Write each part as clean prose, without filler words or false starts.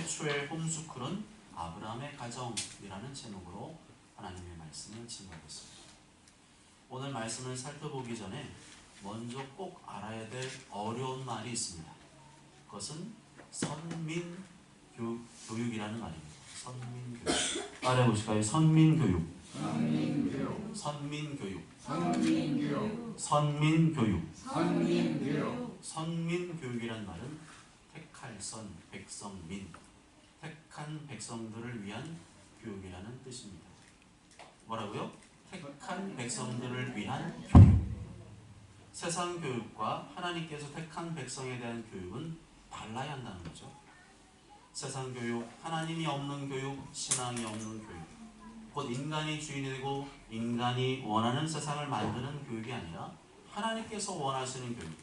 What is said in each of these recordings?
최초의 홈스쿨은 아브라함의 가정이라는 제목으로 하나님의 말씀을 증거하겠습니다. 오늘 말씀을 살펴보기 전에 먼저 꼭 알아야 될 어려운 말이 있습니다. 그것은 선민교육이라는 말입니다. 선민교육. 따라해 보실까요? 선민교육. 선민교육. 선민교육. 선민교육. 선민교육. 선민교육. 선민교육이란 말은 택할 선, 백성민, 택한 백성들을 위한 교육이라는 뜻입니다. 뭐라고요? 택한 백성들을 위한 교육. 세상 교육과 하나님께서 택한 백성에 대한 교육은 달라야 한다는 거죠. 세상 교육, 하나님이 없는 교육, 신앙이 없는 교육, 곧 인간이 주인이 되고 인간이 원하는 세상을 만드는 교육이 아니라 하나님께서 원하시는 교육,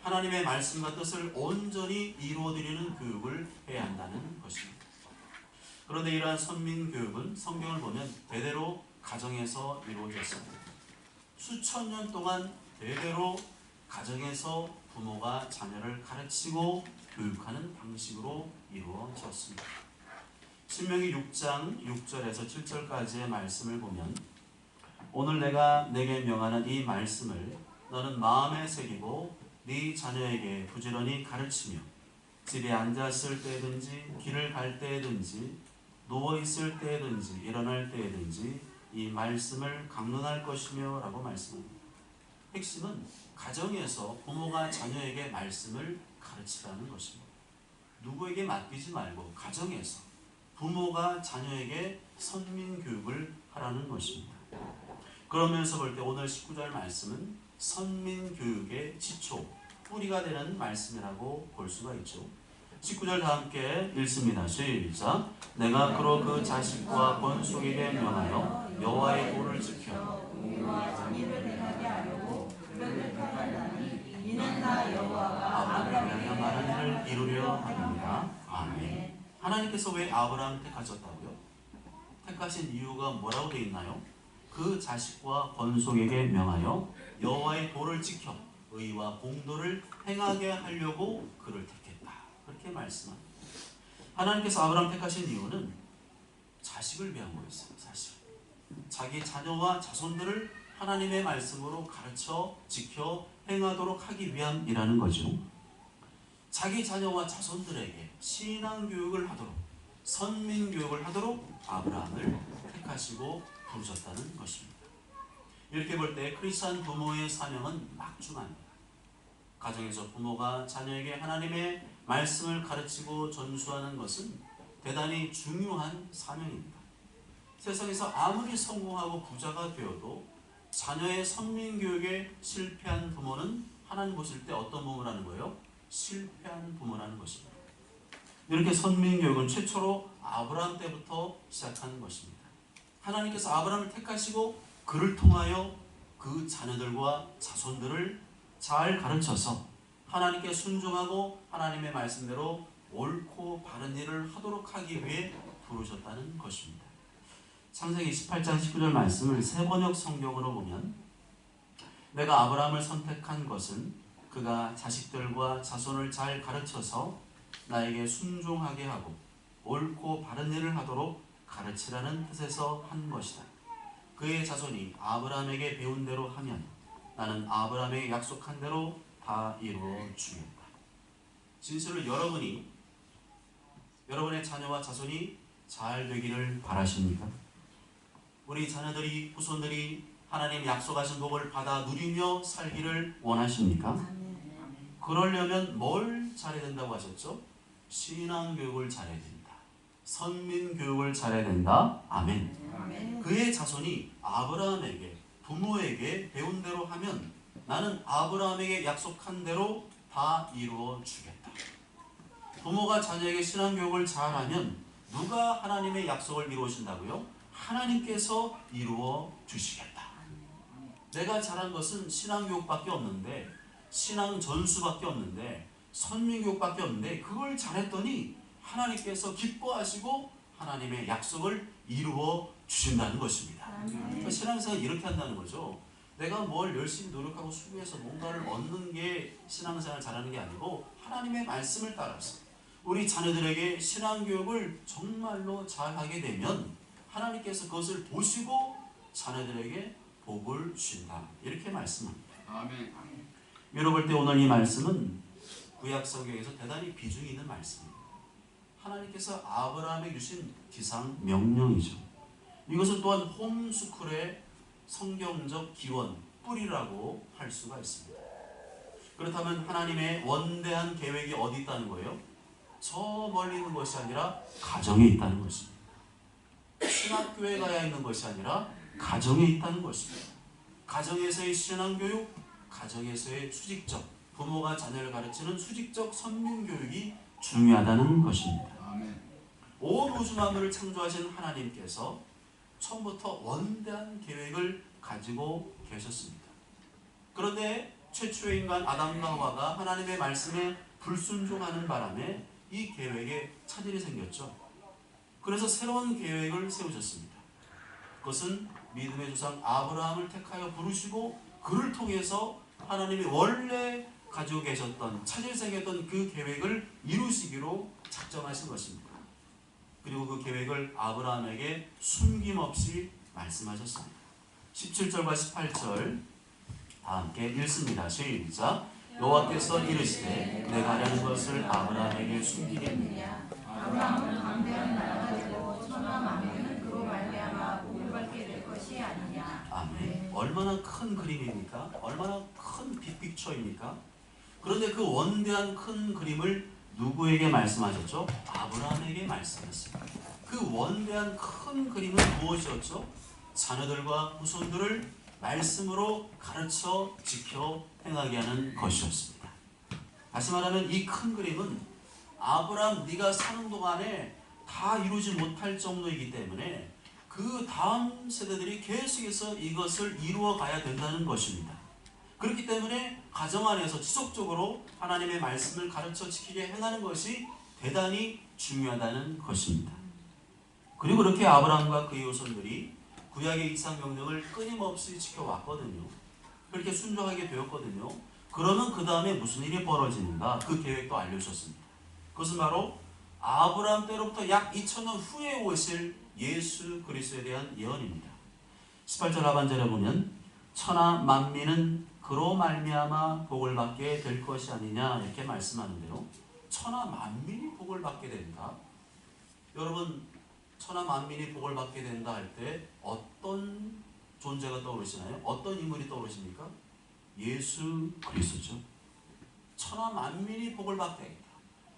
하나님의 말씀과 뜻을 온전히 이루어드리는 교육을 해야 한다는 것입니다. 그런데 이러한 선민교육은 성경을 보면 대대로 가정에서 이루어졌습니다. 수천 년 동안 대대로 가정에서 부모가 자녀를 가르치고 교육하는 방식으로 이루어졌습니다. 신명기 6장 6절에서 7절까지의 말씀을 보면 오늘 내가 내게 명하는 이 말씀을 너는 마음에 새기고 네 자녀에게 부지런히 가르치며 집에 앉았을 때든지 길을 갈 때든지 누워있을 때든지 일어날 때든지 이 말씀을 강론할 것이며 라고 말씀합니다. 핵심은 가정에서 부모가 자녀에게 말씀을 가르치라는 것입니다. 누구에게 맡기지 말고 가정에서 부모가 자녀에게 선민교육을 하라는 것입니다. 그러면서 볼 때 오늘 19절 말씀은 선민교육의 기초, 뿌리가 되는 말씀이라고 볼 수가 있죠. 19절 다 함께 읽습니다. 시작. 내가 그로 그 자식과 본속에게 명하여 여호와의 도를 지켜 공의와 정의를 행하게 하려고 그를 택하였나니 이는 다 여호와가 아브라함에 대하여 말한 일을 이루려 함이니라. 아멘. 하나님께서 왜 아브라함을 택하셨다고요? 택하신 이유가 뭐라고 되어 있나요? 그 자식과 번속에게 명하여 여호와의 도를 지켜 의와 공도를 행하게 하려고 그를 택했다. 그렇게 말씀합니다. 하나님께서 아브라함 택하신 이유는 자식을 위한 거였어요. 사실 자기 자녀와 자손들을 하나님의 말씀으로 가르쳐 지켜 행하도록 하기 위함이라는 거죠. 자기 자녀와 자손들에게 신앙교육을 하도록, 선민교육을 하도록 아브라함을 택하시고 부르셨다는 것입니다. 이렇게 볼 때 크리스찬 부모의 사명은 막중합니다. 가정에서 부모가 자녀에게 하나님의 말씀을 가르치고 전수하는 것은 대단히 중요한 사명입니다. 세상에서 아무리 성공하고 부자가 되어도 자녀의 선민교육에 실패한 부모는 하나님 보실 때 어떤 부모라는 거예요? 실패한 부모라는 것입니다. 이렇게 선민교육은 최초로 아브라함 때부터 시작한 것입니다. 하나님께서 아브라함을 택하시고 그를 통하여 그 자녀들과 자손들을 잘 가르쳐서 하나님께 순종하고 하나님의 말씀대로 옳고 바른 일을 하도록 하기 위해 부르셨다는 것입니다. 창세기 28장 19절 말씀을 새번역 성경으로 보면 내가 아브라함을 선택한 것은 그가 자식들과 자손을 잘 가르쳐서 나에게 순종하게 하고 옳고 바른 일을 하도록 가르치라는 뜻에서 한 것이다. 그의 자손이 아브라함에게 배운 대로 하면 나는 아브라함에게 약속한 대로 다 이루어 주겠다. 진실로 여러분의 자녀와 자손이 잘 되기를 바라십니까? 우리 자녀들이, 후손들이 하나님 약속하신 복을 받아 누리며 살기를 원하십니까? 그러려면 뭘 잘해야 된다고 하셨죠? 신앙교육을 잘해야 된다. 선민교육을 잘해야 된다. 아멘. 그의 자손이 아브라함에게, 부모에게 배운 대로 하면 나는 아브라함에게 약속한 대로 다 이루어 주겠다. 부모가 자녀에게 신앙교육을 잘하면 누가 하나님의 약속을 이루어진다고요? 하나님께서 이루어 주시겠다. 내가 잘한 것은 신앙교육밖에 없는데, 신앙 전수밖에 없는데, 선민교육밖에 없는데 그걸 잘했더니 하나님께서 기뻐하시고 하나님의 약속을 이루어 주신다는 것입니다. 그러니까 신앙생활 이렇게 한다는 거죠. 내가 뭘 열심히 노력하고 수고해서 뭔가를 얻는 게 신앙생활 잘하는 게 아니고 하나님의 말씀을 따라서 우리 자녀들에게 신앙교육을 정말로 잘하게 되면 하나님께서 그것을 보시고 자녀들에게 복을 주신다. 이렇게 말씀합니다. 아멘. 여러분 볼 때 오늘 이 말씀은 구약 성경에서 대단히 비중이 있는 말씀입니다. 하나님께서 아브라함에게 주신 기상 명령이죠. 이것은 또한 홈스쿨의 성경적 기원, 뿌리라고 할 수가 있습니다. 그렇다면 하나님의 원대한 계획이 어디 있다는 거예요? 저 멀리 있는 것이 아니라 가정에 있다는 것입니다. 신학교에 가야 있는 것이 아니라 가정에 있다는 것입니다. 가정에서의 신앙교육, 가정에서의 수직적, 부모가 자녀를 가르치는 수직적 선민교육이 중요하다는 것입니다. 아멘. 온 우주 만물을 창조하신 하나님께서 처음부터 원대한 계획을 가지고 계셨습니다. 그런데 최초의 인간 아담과 하와가 하나님의 말씀에 불순종하는 바람에 이 계획에 차질이 생겼죠. 그래서 새로운 계획을 세우셨습니다. 그것은 믿음의 조상 아브라함을 택하여 부르시고 그를 통해서 하나님이 원래 가지고 계셨던 차질 생겼던 그 계획을 이루시기로 작정하신 것입니다. 그리고 그 계획을 아브라함에게 숨김없이 말씀하셨습니다. 17절과 18절 다 함께 읽습니다. 시작. 여호와께서 이르시되 내가 하려는 것을 아브라함에게 숨기겠느냐. 아브라함은 강대한 나라가 되고 천하 만민은 그로 말미암아 복을 받게 될 것이 아니냐. 아멘. 얼마나 큰 그림입니까? 얼마나 큰 빅픽처입니까? 그런데 그 원대한 큰 그림을 누구에게 말씀하셨죠? 아브라함에게 말씀했습니다. 그 원대한 큰 그림은 무엇이었죠? 자녀들과 후손들을 말씀으로 가르쳐 지켜 행하게 하는 것이었습니다. 다시 말하면 이 큰 그림은 아브라함 네가 사는 동안에 다 이루지 못할 정도이기 때문에 그 다음 세대들이 계속해서 이것을 이루어 가야 된다는 것입니다. 그렇기 때문에 가정 안에서 지속적으로 하나님의 말씀을 가르쳐 지키게 행하는 것이 대단히 중요하다는 것입니다. 그리고 그렇게 아브라함과 그의 후손들이 구약의 이상 명령을 끊임없이 지켜왔거든요. 그렇게 순종하게 되었거든요. 그러면 그 다음에 무슨 일이 벌어지는가? 그 계획도 알려주셨습니다. 그것은 바로 아브라함 때로부터 약 2000년 후에 오실 예수 그리스도에 대한 예언입니다. 18절 하반절에 보면 천하 만민은 그로 말미암아 복을 받게 될 것이 아니냐 이렇게 말씀하는데요. 천하 만민이 복을 받게 된다. 여러분 천하 만민이 복을 받게 된다 할 때 어떤 존재가 떠오르시나요? 어떤 인물이 떠오르십니까? 예수 그리스도죠. 천하 만민이 복을 받게 된다.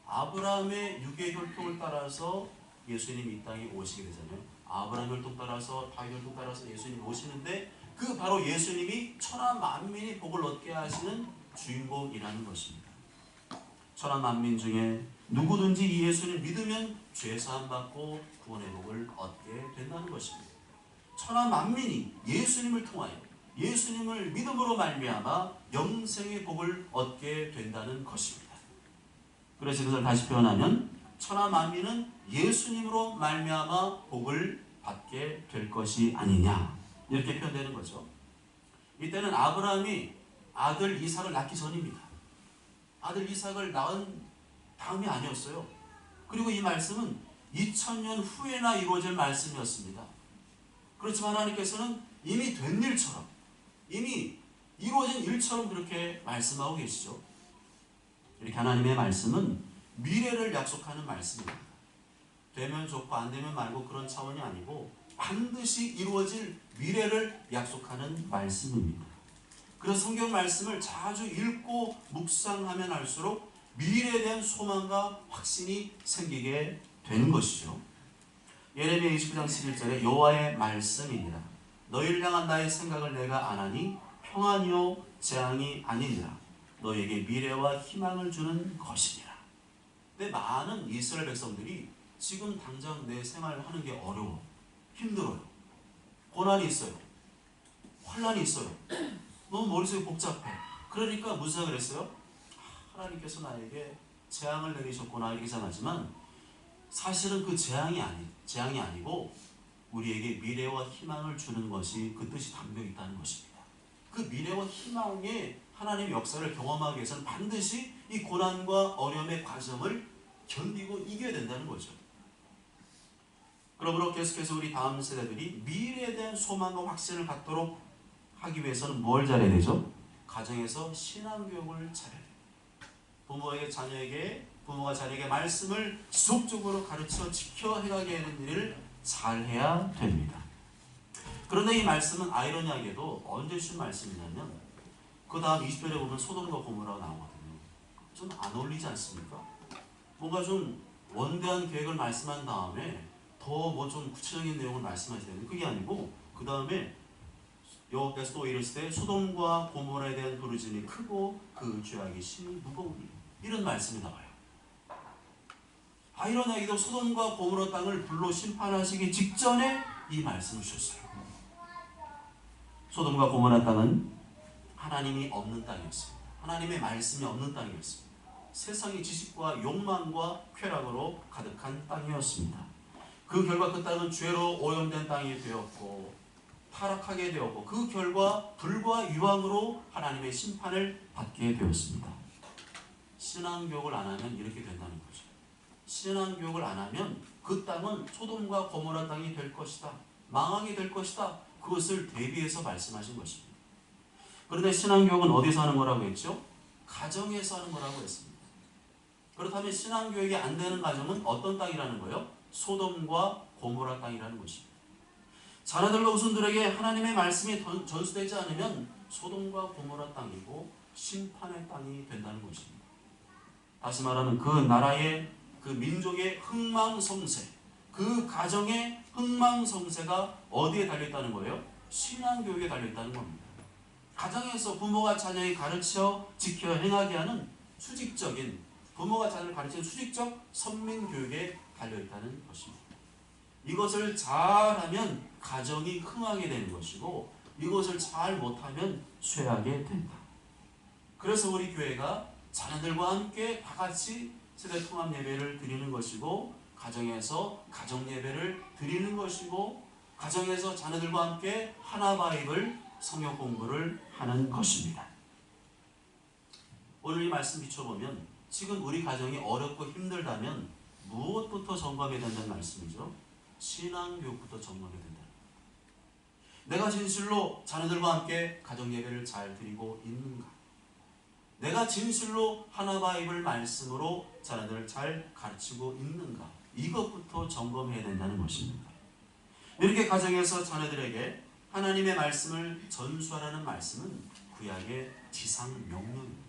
아브라함의 육의 혈통을 따라서 예수님이 이 땅에 오시게 되잖아요. 아브라함 혈통 따라서 다윗 혈통 따라서 예수님이 오시는데 그 바로 예수님이 천하 만민이 복을 얻게 하시는 주인공이라는 것입니다. 천하 만민 중에 누구든지 이 예수를 믿으면 죄 사함 받고 구원의 복을 얻게 된다는 것입니다. 천하 만민이 예수님을 통하여 예수님을 믿음으로 말미암아 영생의 복을 얻게 된다는 것입니다. 그래서 이것을 다시 표현하면 천하 만민은 예수님으로 말미암아 복을 받게 될 것이 아니냐 이렇게 표현되는 거죠. 이때는 아브라함이 아들 이삭을 낳기 전입니다. 아들 이삭을 낳은 다음이 아니었어요. 그리고 이 말씀은 2000년 후에나 이루어질 말씀이었습니다. 그렇지만 하나님께서는 이미 된 일처럼 이미 이루어진 일처럼 그렇게 말씀하고 계시죠. 이렇게 하나님의 말씀은 미래를 약속하는 말씀입니다. 되면 좋고 안 되면 말고 그런 차원이 아니고 반드시 이루어질 미래를 약속하는 말씀입니다. 그래서 성경 말씀을 자주 읽고 묵상하면 할수록 미래에 대한 소망과 확신이 생기게 되는 것이죠. 예레미야 29장 11절에 여호와의 말씀이니라. 너희를 향한 나의 생각을 내가 아나니 평안이요 재앙이 아니니라. 너희에게 미래와 희망을 주는 것이니라. 근데 많은 이스라엘 백성들이 지금 당장 내 생활을 하는 게 어려워. 힘들어요. 고난이 있어요. 환란이 있어요. 너무 머릿속이 복잡해. 그러니까 무슨 생각을 했어요? 하나님께서 나에게 재앙을 내리셨구나 이렇게 생각하지만 사실은 그 재앙이 아니고 우리에게 미래와 희망을 주는 것이 그 뜻이 담겨 있다는 것입니다. 그 미래와 희망의 하나님의 역사를 경험하기 위해서는 반드시 이 고난과 어려움의 과정을 견디고 이겨야 된다는 거죠. 그러므로 계속해서 우리 다음 세대들이 미래에 대한 소망과 확신을 갖도록 하기 위해서는 뭘 잘해야 되죠? 가정에서 신앙교육을 잘해야 돼요. 부모가 자녀에게 말씀을 지속적으로 가르쳐 지켜 해가게 하는 일을 잘해야 됩니다. 그런데 이 말씀은 아이러니하게도 언제 주신 말씀이냐면 그 다음 20절에 보면 소돔과 고모라가 나오거든요. 좀 안 어울리지 않습니까? 뭔가 좀 원대한 계획을 말씀한 다음에 더 뭐 좀 구체적인 내용을 말씀하셔야 되는데 그게 아니고 그 다음에 여호와께서 또 이르시되 때 소돔과 고모라에 대한 부르짖음이 크고 그 죄악이 심히 무거우니 이런 말씀이 나와요. 아이러니하게도 소돔과 고모라 땅을 불로 심판하시기 직전에 이 말씀을 주셨어요. 소돔과 고모라 땅은 하나님이 없는 땅이었습니다. 하나님의 말씀이 없는 땅이었습니다. 세상의 지식과 욕망과 쾌락으로 가득한 땅이었습니다. 그 결과 그 땅은 죄로 오염된 땅이 되었고 타락하게 되었고 그 결과 불과 유황으로 하나님의 심판을 받게 되었습니다. 신앙교육을 안 하면 이렇게 된다는 거죠. 신앙교육을 안 하면 그 땅은 소돔과 고모라 땅이 될 것이다. 망하게 될 것이다. 그것을 대비해서 말씀하신 것입니다. 그런데 신앙교육은 어디서 하는 거라고 했죠? 가정에서 하는 거라고 했습니다. 그렇다면 신앙교육이 안 되는 가정은 어떤 땅이라는 거예요? 소돔과 고모라 땅이라는 것입니다. 자녀들과 후손들에게 하나님의 말씀이 전수되지 않으면 소돔과 고모라 땅이고 심판의 땅이 된다는 것입니다. 다시 말하면 그 나라의 그 민족의 흥망성쇠, 그 가정의 흥망성쇠가 어디에 달려있다는 거예요? 신앙교육에 달려있다는 겁니다. 가정에서 부모가 자녀에게 가르쳐 지켜 행하게 하는 수직적인 부모가 자녀를 가르치는 수직적 선민교육에 달려있다는 것입니다. 이것을 잘하면 가정이 흥하게 되는 것이고 이것을 잘 못하면 쇠하게 된다. 그래서 우리 교회가 자녀들과 함께 다 같이 세대 통합 예배를 드리는 것이고 가정에서 가정 예배를 드리는 것이고 가정에서 자녀들과 함께 하나 바이블 성경 공부를 하는 것입니다. 오늘 이 말씀 비춰보면 지금 우리 가정이 어렵고 힘들다면 무엇부터 점검해야 된다는 말씀이죠? 신앙교육부터 점검해야 된다. 내가 진실로 자녀들과 함께 가정 예배를 잘 드리고 있는가? 내가 진실로 하나 바이블 말씀으로 자녀들을 잘 가르치고 있는가? 이것부터 점검해야 된다는 것입니다. 이렇게 가정에서 자녀들에게 하나님의 말씀을 전수하라는 말씀은 구약의 지상 명령입니다.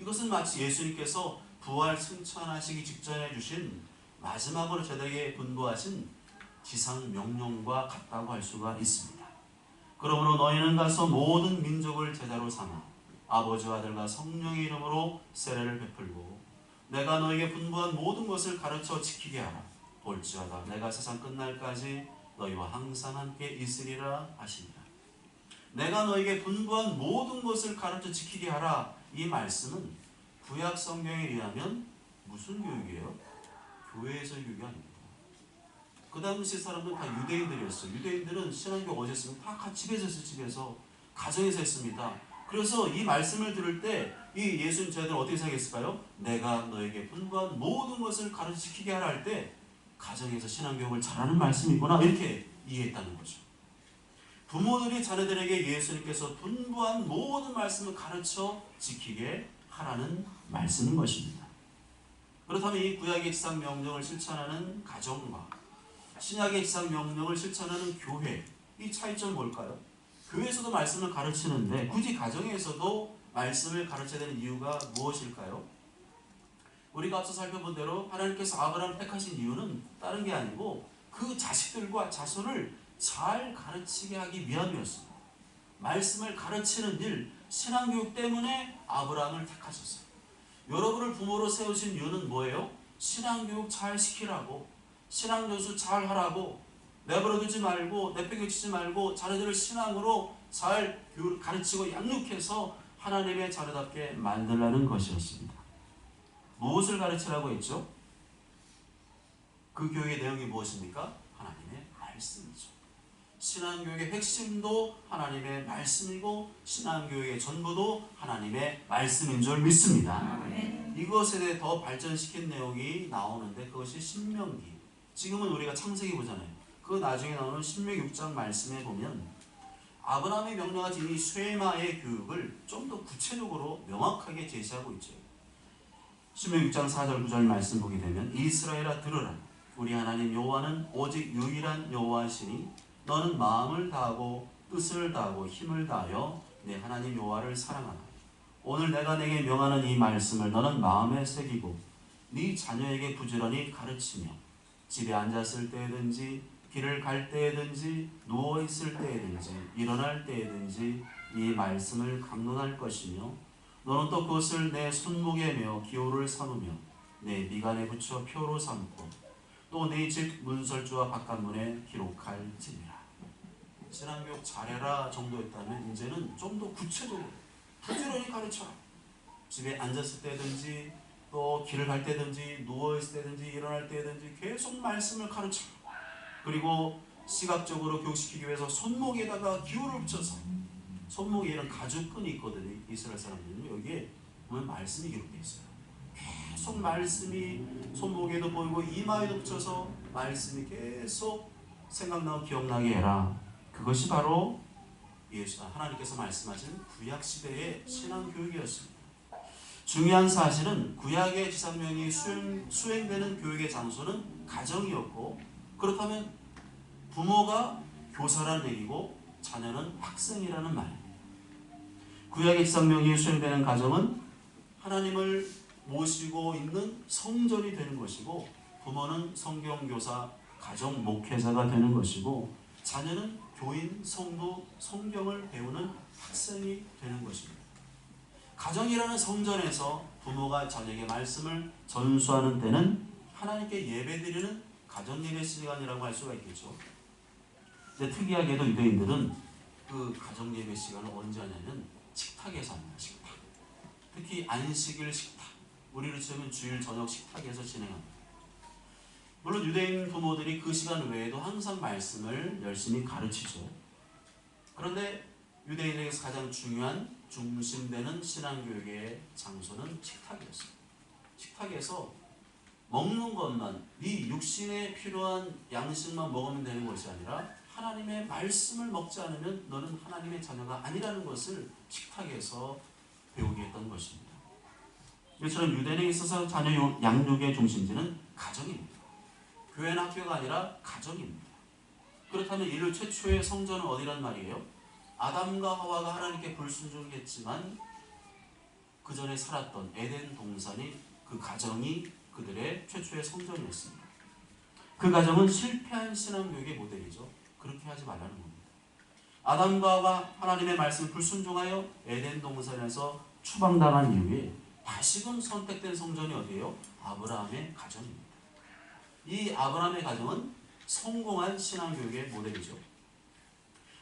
이것은 마치 예수님께서 부활 승천하시기 직전에 주신 마지막으로 저들에게 분부하신 지상 명령과 같다고 할 수가 있습니다. 그러므로 너희는 가서 모든 민족을 제자로 삼아 아버지와 아들과 성령의 이름으로 세례를 베풀고 내가 너에게 분부한 모든 것을 가르쳐 지키게 하라. 볼지어다 내가 세상 끝날까지 너희와 항상 함께 있으리라 하시니라. 내가 너에게 분부한 모든 것을 가르쳐 지키게 하라. 이 말씀은 구약 성경에 의하면 무슨 교육이에요? 교회에서의 교육이 아닙니다. 그 당시 사람들은 다 유대인들이었어요. 유대인들은 신앙교육 어디서 했습니까? 다 같이 집에서 했어요. 집에서. 가정에서 했습니다. 그래서 이 말씀을 들을 때 이 예수님 저희들은 어떻게 생각했을까요? 내가 너에게 분부한 모든 것을 가르쳐 지키게 하라 할 때 가정에서 신앙교육을 잘하는 말씀이구나 이렇게 이해했다는 거죠. 부모들이 자녀들에게 예수님께서 분부한 모든 말씀을 가르쳐 지키게 하라는 말씀인 것입니다. 그렇다면 이 구약의 지상 명령을 실천하는 가정과 신약의 지상 명령을 실천하는 교회, 이 차이점은 뭘까요? 교회에서도 말씀을 가르치는데 굳이 가정에서도 말씀을 가르쳐야 되는 이유가 무엇일까요? 우리가 앞서 살펴본 대로 하나님께서 아브라함을 택하신 이유는 다른 게 아니고 그 자식들과 자손을 잘 가르치게 하기 위함이었습니다. 말씀을 가르치는 일, 신앙교육 때문에 아브라함을 택하셨어요. 여러분을 부모로 세우신 이유는 뭐예요? 신앙교육 잘 시키라고, 신앙전수 잘 하라고, 내버려두지 말고 내팽개치지 말고 자녀들을 신앙으로 잘 가르치고 양육해서 하나님의 자녀답게 만들라는 것이었습니다. 무엇을 가르치라고 했죠? 그 교육의 내용이 무엇입니까? 하나님의 말씀이죠. 신앙교육의 핵심도 하나님의 말씀이고 신앙교육의 전부도 하나님의 말씀인 줄 믿습니다. 이것에 대해 더 발전시킨 내용이 나오는데 그것이 신명기. 지금은 우리가 창세기 보잖아요. 그 나중에 나오는 신명기 6장 말씀에 보면 아브라함의 명령하신 이 쉐마의 교육을 좀 더 구체적으로 명확하게 제시하고 있죠. 신명기 6장 4절 9절 말씀 보게 되면 이스라엘아 들으라. 우리 하나님 여호와는 오직 유일한 여호와시니 너는 마음을 다하고 뜻을 다하고 힘을 다하여 내 하나님 여호와를 사랑하라. 오늘 내가 내게 명하는 이 말씀을 너는 마음에 새기고 네 자녀에게 부지런히 가르치며 집에 앉았을 때든지 길을 갈 때든지 누워있을 때든지 일어날 때든지 이 말씀을 강론할 것이며 너는 또 그것을 내 손목에 메어 기호를 삼으며 내 미간에 붙여 표로 삼고 또 네 집 문설주와 바깥문에 기록할지니라. 신앙교육 잘해라 정도였다면 이제는 좀 더 구체적으로 부지런히 가르쳐라. 집에 앉았을 때든지 또 길을 갈 때든지 누워있을 때든지 일어날 때든지 계속 말씀을 가르쳐라. 그리고 시각적으로 교육시키기 위해서 손목에다가 기호를 붙여서 손목에 이런 가죽끈이 있거든요. 이스라엘 사람들은 여기에 보면 말씀이 기록되어 있어요. 계속 말씀이 손목에도 보이고 이마에도 붙여서 말씀이 계속 생각나고 기억나게 해라. 그것이 바로 하나님께서 말씀하신 구약시대의 신앙교육이었습니다. 중요한 사실은 구약의 지상명이 수행되는 교육의 장소는 가정이었고 그렇다면 부모가 교사라는 얘기고 자녀는 학생이라는 말입니다. 구약의 지상명이 수행되는 가정은 하나님을 모시고 있는 성전이 되는 것이고 부모는 성경교사, 가정 목회자가 되는 것이고 자녀는 교인, 성도, 성경을 배우는 학생이 되는 것입니다. 가정이라는 성전에서 부모가 자녀에게 말씀을 전수하는 때는 하나님께 예배드리는 가정예배 시간이라고 할 수가 있겠죠. 근데 특이하게도 유대인들은 그 가정예배 시간을 언제 하냐면 식탁에서 합니다. 식탁. 특히 안식일 식탁. 우리로 치면 주일 저녁 식탁에서 진행합니다. 물론 유대인 부모들이 그 시간 외에도 항상 말씀을 열심히 가르치죠. 그런데 유대인에게서 가장 중요한 중심되는 신앙교육의 장소는 식탁이었습니다. 식탁에서 먹는 것만, 네 육신에 필요한 양식만 먹으면 되는 것이 아니라 하나님의 말씀을 먹지 않으면 너는 하나님의 자녀가 아니라는 것을 식탁에서 배우게 했던 것입니다. 이처럼 유대인에 있어서 자녀 양육의 중심지는 가정입니다. 교회나 학교가 아니라 가정입니다. 그렇다면 인류 최초의 성전은 어디란 말이에요? 아담과 하와가 하나님께 불순종했지만 그 전에 살았던 에덴 동산이 그 가정이 그들의 최초의 성전이었습니다. 그 가정은 실패한 신앙교육의 모델이죠. 그렇게 하지 말라는 겁니다. 아담과 하와가 하나님의 말씀을 불순종하여 에덴 동산에서 추방당한 이후에 다시금 선택된 성전이 어디예요? 아브라함의 가정입니다. 이 아브라함의 가정은 성공한 신앙교육의 모델이죠.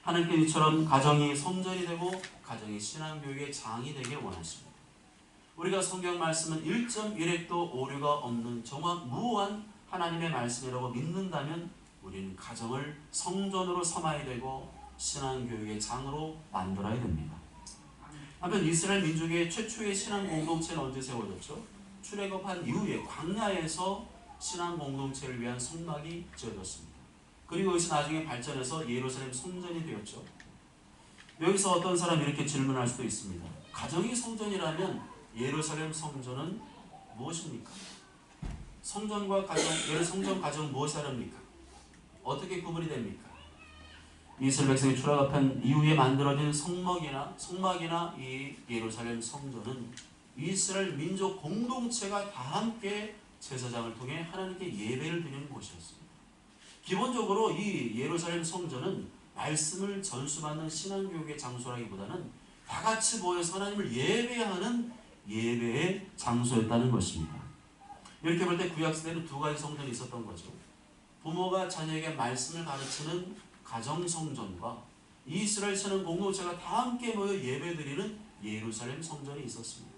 하나님께 이처럼 가정이 성전이 되고 가정이 신앙교육의 장이 되길 원하십니다. 우리가 성경 말씀은 1.1획도 오류가 없는 정확 무한 하나님의 말씀이라고 믿는다면 우리는 가정을 성전으로 삼아야 되고 신앙교육의 장으로 만들어야 됩니다. 한편 이스라엘 민족의 최초의 신앙 공동체는 언제 세워졌죠? 출애굽한 이후에 광야에서 신앙 공동체를 위한 성막이 지어졌습니다. 그리고 이것이 나중에 발전해서 예루살렘 성전이 되었죠. 여기서 어떤 사람이 이렇게 질문할 수도 있습니다. 가정이 성전이라면 예루살렘 성전은 무엇입니까? 성전과 가정, 성전 가정 무엇이 다릅니까? 어떻게 구분이 됩니까? 이스라엘 백성이 출애굽한 이후에 만들어진 성막이나 이 예루살렘 성전은 이스라엘 민족 공동체가 다 함께 제사장을 통해 하나님께 예배를 드리는 곳이었습니다. 기본적으로 이 예루살렘 성전은 말씀을 전수받는 신앙교육의 장소라기보다는 다 같이 모여서 하나님을 예배하는 예배의 장소였다는 것입니다. 이렇게 볼 때 구약시대는 두 가지 성전이 있었던 거죠. 부모가 자녀에게 말씀을 가르치는 가정성전과 이스라엘 신앙 공동체가 다 함께 모여 예배드리는 예루살렘 성전이 있었습니다.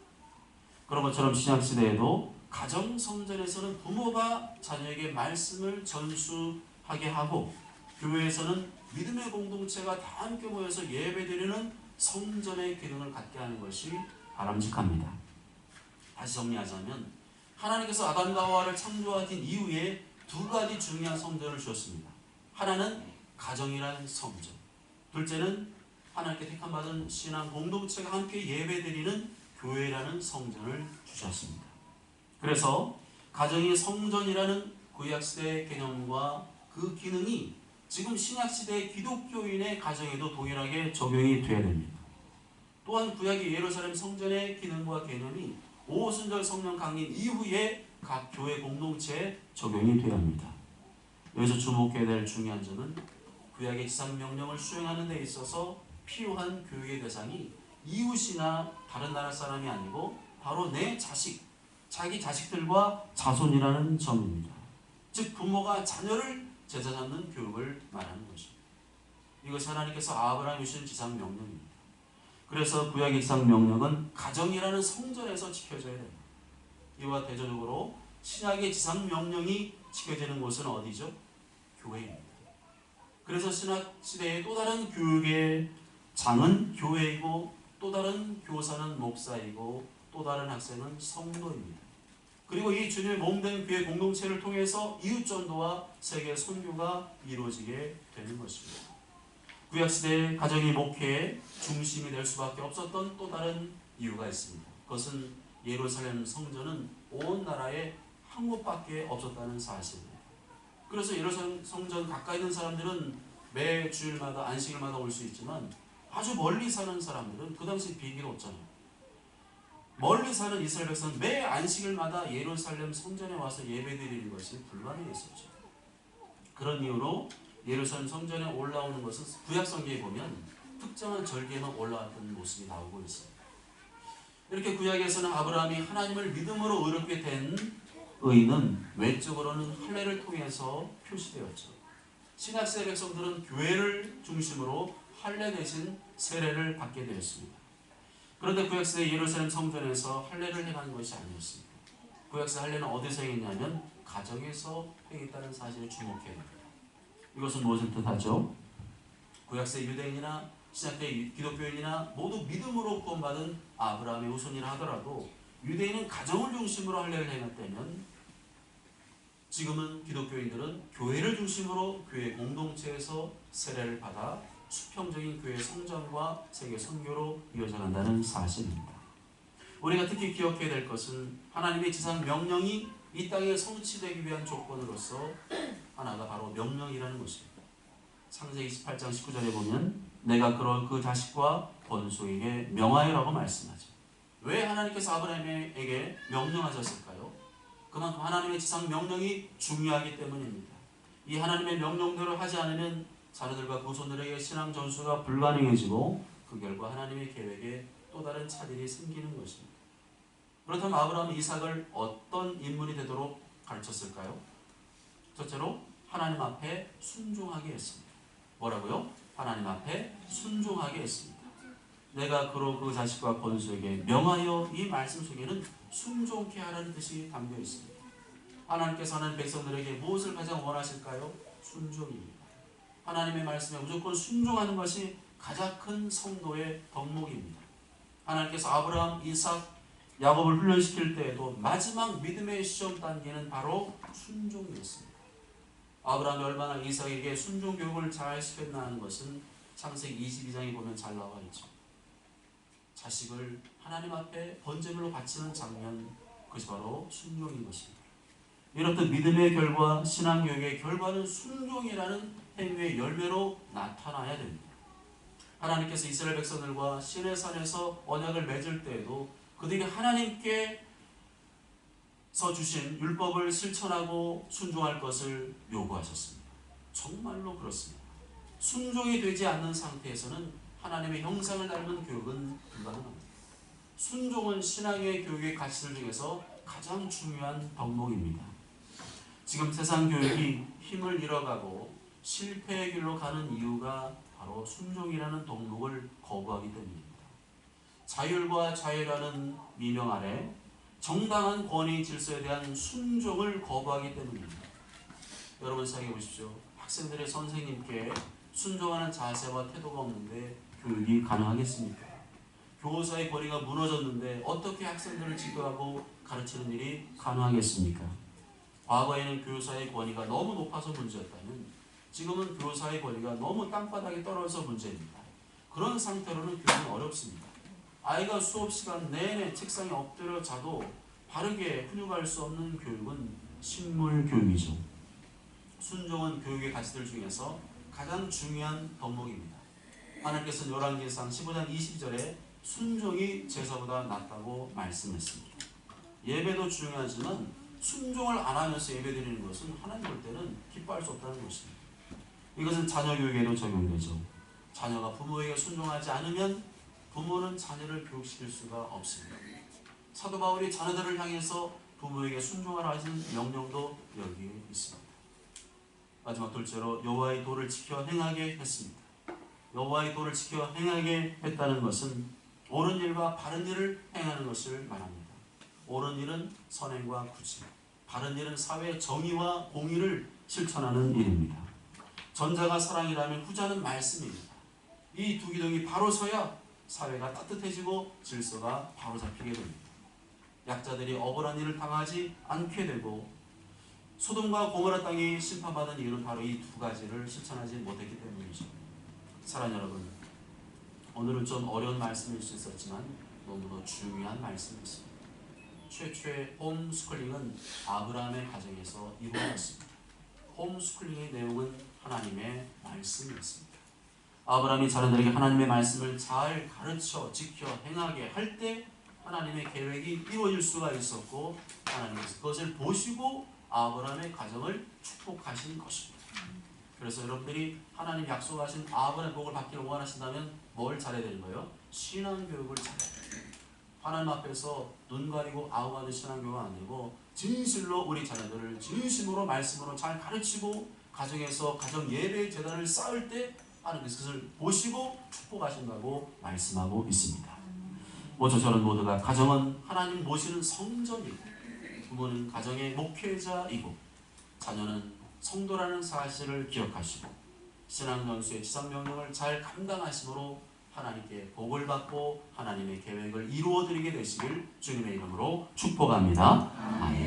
그런 것처럼 신약시대에도 가정성전에서는 부모가 자녀에게 말씀을 전수하게 하고 교회에서는 믿음의 공동체가 다 함께 모여서 예배드리는 성전의 기능을 갖게 하는 것이 바람직합니다. 다시 정리하자면 하나님께서 아담과 하와를 창조하신 이후에 두 가지 중요한 성전을 주셨습니다. 하나는 가정이라는 성전, 둘째는 하나님께 택함받은 신앙 공동체가 함께 예배드리는 교회라는 성전을 주셨습니다. 그래서 가정이 성전이라는 구약시대의 개념과 그 기능이 지금 신약시대의 기독교인의 가정에도 동일하게 적용이 되어야 됩니다. 또한 구약의 예루살렘 성전의 기능과 개념이 오순절 성령 강림 이후에 각 교회 공동체에 적용이 되어야 합니다. 여기서 주목해야 될 중요한 점은 구약의 지상명령을 수행하는 데 있어서 필요한 교육의 대상이 이웃이나 다른 나라 사람이 아니고 바로 내 자식, 자기 자식들과 자손이라는 점입니다. 즉 부모가 자녀를 제자 잡는 교육을 말하는 것입니다. 이것이 하나님께서 아브라함에 주신 지상명령입니다. 그래서 구약의 지상명령은 가정이라는 성전에서 지켜져야 됩니다. 이와 대조적으로 신약의 지상명령이 지켜지는 곳은 어디죠? 교회입니다. 그래서 신학시대의 또 다른 교육의 장은 교회이고 또 다른 교사는 목사이고 또 다른 학생은 성도입니다. 그리고 이 주님의 몸된 교회 공동체를 통해서 이웃전도와 세계 선교가 이루어지게 되는 것입니다. 구약시대의 가정이 목회의 중심이 될 수밖에 없었던 또 다른 이유가 있습니다. 그것은 예루살렘 성전은 온 나라에 한 곳밖에 없었다는 사실입니다. 그래서 예루살렘 성전 가까이 있는 사람들은 매 주일마다 안식일마다 올 수 있지만 아주 멀리 사는 사람들은 그 당시 비행기가 없잖아요. 멀리 사는 이스라엘 백성은 매 안식일마다 예루살렘 성전에 와서 예배드리는 것이 불가능했었죠. 그런 이유로 예루살렘 성전에 올라오는 것은 구약 성경에 보면 특정한 절기에만 올라왔던 모습이 나오고 있습니다. 이렇게 구약에서는 아브라함이 하나님을 믿음으로 의롭게 된 의는 외적으로는 할례를 통해서 표시되었죠. 신약시대 백성들은 교회를 중심으로 할례 대신 세례를 받게 되었습니다. 그런데 구약시대 예루살렘 성전에서 할례를 행한 것이 아니었습니다. 구약시대 할례는 어디서 행했냐면 가정에서 행했다는 사실에 주목해야 됩니다. 이것은 무엇을 뜻하죠? 구약시대 유대인이나 신약시대 기독교인이나 모두 믿음으로 구원받은 아브라함의 후손이라 하더라도 유대인은 가정을 중심으로 할례를 행했다면 지금은 기독교인들은 교회를 중심으로 교회 공동체에서 세례를 받아 수평적인 교회 성장과 세계 선교로 이어져 간다는 사실입니다. 우리가 특히 기억해야 될 것은 하나님의 지상 명령이 이 땅에 성취되기 위한 조건으로서 하나가 바로 명령이라는 것입니다. 창세기 28장 19절에 보면 내가 그 자식과 번소에게 명하여라고 말씀하죠. 왜 하나님께서 아브라함에게 명령하셨을까요? 그만큼 하나님의 지상 명령이 중요하기 때문입니다. 이 하나님의 명령대로 하지 않으면 자녀들과 후손들에게 신앙 전수가 불가능해지고 그 결과 하나님의 계획에 또 다른 차질이 생기는 것입니다. 그렇다면 아브라함은 이삭을 어떤 인물이 되도록 가르쳤을까요? 첫째로 하나님 앞에 순종하게 했습니다. 뭐라고요? 하나님 앞에 순종하게 했습니다. 내가 그로 그 자식과 번수에게 명하여 이 말씀 속에는 순종케 하라는 뜻이 담겨 있습니다. 하나님께서 하나님 백성들에게 무엇을 가장 원하실까요? 순종입니다. 하나님의 말씀에 무조건 순종하는 것이 가장 큰 성도의 덕목입니다. 하나님께서 아브라함, 이삭, 야곱을 훈련시킬 때에도 마지막 믿음의 시험 단계는 바로 순종이었습니다. 아브라함이 얼마나 이삭에게 순종 교육을 잘 시켰나 하는 것은 창세기 22장에 보면 잘 나와 있죠. 자식을 하나님 앞에 번제물로 바치는 장면, 그것이 바로 순종인 것입니다. 이렇듯 믿음의 결과, 신앙교육의 결과는 순종이라는 행위의 열매로 나타나야 됩니다. 하나님께서 이스라엘 백성들과 시내산에서 언약을 맺을 때에도 그들이 하나님께서 주신 율법을 실천하고 순종할 것을 요구하셨습니다. 정말로 그렇습니다. 순종이 되지 않는 상태에서는 하나님의 형상을 닮은 교육은 불가능합니다. 순종은 신앙의 교육의 가치들 중에서 가장 중요한 덕목입니다. 지금 세상 교육이 힘을 잃어가고 실패의 길로 가는 이유가 바로 순종이라는 덕목을 거부하기 때문입니다. 자율과 자유라는 미명 아래 정당한 권위 질서에 대한 순종을 거부하기 때문입니다. 여러분 생각해 보십시오. 학생들의 선생님께 순종하는 자세와 태도가 없는데 교육이 가능하겠습니까? 교사의 권위가 무너졌는데 어떻게 학생들을 지도하고 가르치는 일이 가능하겠습니까? 과거에는 교사의 권위가 너무 높아서 문제였다면 지금은 교사의 권위가 너무 땅바닥에 떨어져 문제입니다. 그런 상태로는 교육은 어렵습니다. 아이가 수업 시간 내내 책상에 엎드려 자도 바르게 훈육할 수 없는 교육은 식물 교육이죠. 순종은 교육의 가치들 중에서 가장 중요한 덕목입니다. 하나님께서는 열왕기상 15장 22절에 순종이 제사보다 낫다고 말씀했습니다. 예배도 중요하지만 순종을 안 하면서 예배드리는 것은 하나님 볼 때는 기뻐할 수 없다는 것입니다. 이것은 자녀 교육에도 적용되죠. 자녀가 부모에게 순종하지 않으면 부모는 자녀를 교육시킬 수가 없습니다. 사도 바울이 자녀들을 향해서 부모에게 순종하라 하신 명령도 여기에 있습니다. 마지막 둘째로 여호와의 도를 지켜 행하게 했습니다. 여호와의 도를 지켜 행하게 했다는 것은 옳은 일과 바른 일을 행하는 것을 말합니다. 옳은 일은 선행과 구제, 바른 일은 사회의 정의와 공의를 실천하는 일입니다. 전자가 사랑이라면 후자는 말씀입니다. 이 두 기둥이 바로 서야 사회가 따뜻해지고 질서가 바로 잡히게 됩니다. 약자들이 억울한 일을 당하지 않게 되고 소돔과 고모라 땅이 심판받은 이유는 바로 이 두 가지를 실천하지 못했기 때문이죠. 사랑하는 여러분, 오늘은 좀 어려운 말씀일 수 있었지만 너무도 중요한 말씀이었습니다. 최초의 홈스쿨링은 아브라함의 가정에서 이루어졌습니다. 홈스쿨링의 내용은 하나님의 말씀이었습니다. 아브라함이 자녀들에게 하나님의 말씀을 잘 가르쳐 지켜 행하게 할 때 하나님의 계획이 이루어질 수가 있었고 하나님께서 그것을 보시고 아브라함의 가정을 축복하신 것입니다. 그래서 여러분들이 하나님 약속하신 아브라함의 복을 받기를 원하신다면 뭘 잘해야 되는 거예요? 신앙교육을 잘해야 돼요. 하나님 앞에서 눈 가리고 아우가는 신앙교육은 안 되고 진실로 우리 자녀들을 진심으로 말씀으로 잘 가르치고 가정에서 가정 예배 재단을 쌓을 때 하나님께서 그것을 보시고 축복하신다고 말씀하고 있습니다. 저는 모두가 가정은 하나님 모시는 성전이고 부모는 가정의 목회자이고 자녀는 성도라는 사실을 기억하시고 신앙연수의 지상명령을 잘 감당하심으로 하나님께 복을 받고 하나님의 계획을 이루어드리게 되시길 주님의 이름으로 축복합니다. 아멘.